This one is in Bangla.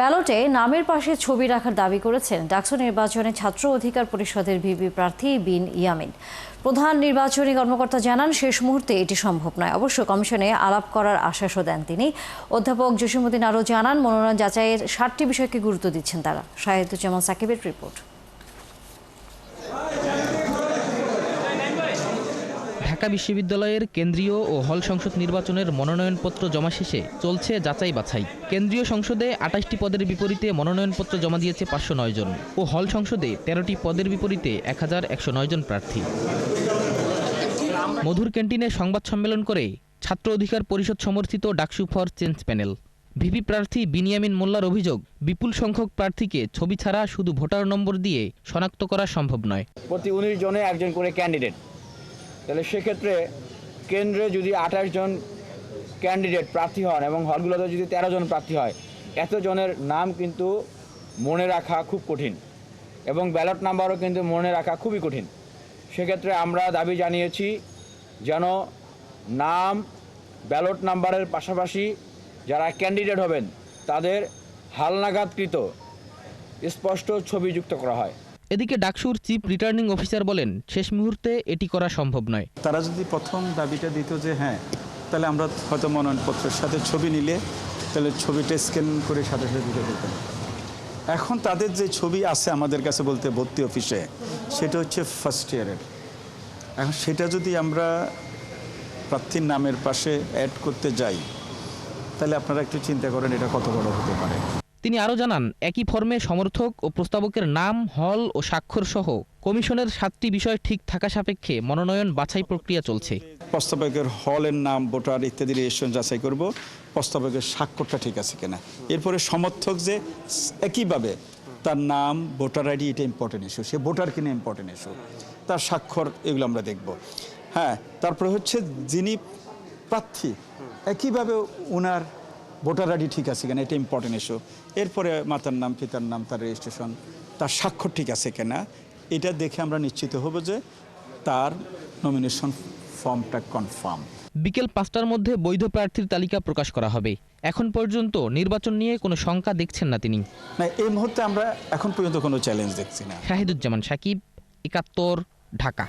ব্যালটে নামের পাশে ছবি রাখার দাবি করেছেন ডাকসু নির্বাচনে ছাত্র অধিকার পরিষদের ভিপি প্রার্থী বিন ইয়ামিন। প্রধান নির্বাচনী কর্মকর্তা জানান, শেষ মুহূর্তে এটি সম্ভব নয়। অবশ্য কমিশনে আলাপ করার আশ্বাসও দেন তিনি। অধ্যাপক জসিমউদ্দিন আরও জানান, মনোনয়ন যাচাইয়ের 7টি বিষয়কে গুরুত্ব দিচ্ছেন তারা। শাহিদুজ্জামান সাকিবের রিপোর্ট। ঢাকা বিশ্ববিদ্যালয়ের কেন্দ্রীয় ও হল সংসদ নির্বাচনের মনোনয়নপত্র জমা শেষে চলছে যাচাই বাছাই। কেন্দ্রীয় সংসদে 28টি পদের বিপরীতে মনোনয়নপত্র জমা দিয়েছে 509 জন ও হল সংসদে 13টি পদের বিপরীতে 110109 জন প্রার্থী। মধুর ক্যান্টিনে সংবাদ সম্মেলন করে ছাত্র অধিকার পরিষদ সমর্থিত DUCSU for change panel. VP প্রার্থী বিন ইয়ামিন মোল্লার অভিযোগ, বিপুল সংখ্যক প্রার্থীকে ছবি ছাড়া শুধু ভোটার নম্বর দিয়ে শনাক্ত করা সম্ভব নয়। প্রতি 19 জনে একজন করে ক্যান্ডিডেট, তাহলে সেক্ষেত্রে কেন্দ্রে যদি 28 জন ক্যান্ডিডেট প্রার্থী হন এবং হলগুলোতে যদি 13 জন প্রার্থী হয়, এতজনের নাম কিন্তু মনে রাখা খুব কঠিন এবং ব্যালট নাম্বারও কিন্তু মনে রাখা খুবই কঠিন। সেক্ষেত্রে আমরা দাবি জানিয়েছি যেন নাম, ব্যালট নাম্বারের পাশাপাশি যারা ক্যান্ডিডেট হবেন তাদের হালনাগাদকৃত স্পষ্ট ছবি যুক্ত করা হয়। এদিকে ডাকসুর চিফ রিটার্নিং অফিসার বলেন, শেষ মুহূর্তে এটি করা সম্ভব নয়। তারা যদি প্রথম দাবিটা দিত যে হ্যাঁ, তাহলে আমরা হয়তো মনোনয়নপত্রের সাথে ছবি নিলে তাহলে ছবিটা স্ক্যান করে সাথে সাথে দিতে দিতাম। এখন তাদের যে ছবি আছে আমাদের কাছে বলতে ভর্তি অফিসে, সেটা হচ্ছে ফার্স্ট ইয়ারের। এখন সেটা যদি আমরা প্রার্থীর নামের পাশে অ্যাড করতে যাই, তাহলে আপনারা একটু চিন্তা করেন এটা কত বড় হতে পারে। তিনি আরও জানান, একই ফর্মে সমর্থক ও প্রস্তাবকের নাম, হল ও স্বাক্ষর সহ কমিশনের 7টি বিষয় ঠিক থাকা সাপেক্ষে মনোনয়ন বাছাই প্রক্রিয়া চলছে। প্রস্তাবকের হলের নাম, ভোটার ইত্যাদি রেজিস্ট্রেশন যাচাই করব, প্রস্তাবকের স্বাক্ষরটা ঠিক আছে কিনা। এরপরে সমর্থক যে একইভাবে তার নাম, ভোটার আইডি, এটা ইম্পর্টেন্ট ইস্যু, সে ভোটার কিনা ইম্পর্টেন্ট ইস্যু, তার স্বাক্ষর, এগুলো আমরা দেখব। হ্যাঁ, তারপরে হচ্ছে যিনি প্রার্থী একইভাবে ওনার ভোটার আইডি ঠিক আছে কিনা, এটা ইম্পর্টেন্ট ইস্যু। এরপরে মাতার নাম, পিতার নাম, তার রেজিস্ট্রেশন, তার স্বাক্ষর ঠিক আছে কিনা, এটা দেখে আমরা নিশ্চিত হব যে তার নমিনেশন ফর্মটা কনফার্ম। বিকেল 5টার মধ্যে বৈধ প্রার্থীর তালিকা প্রকাশ করা হবে। এখন পর্যন্ত নির্বাচন নিয়ে কোনো শঙ্কা দেখছেন না তিনি। না, এই মুহূর্তে আমরা এখন পর্যন্ত কোনো চ্যালেঞ্জ দেখছি না। শাহিদুজ্জামান সাকিব, 71, ঢাকা।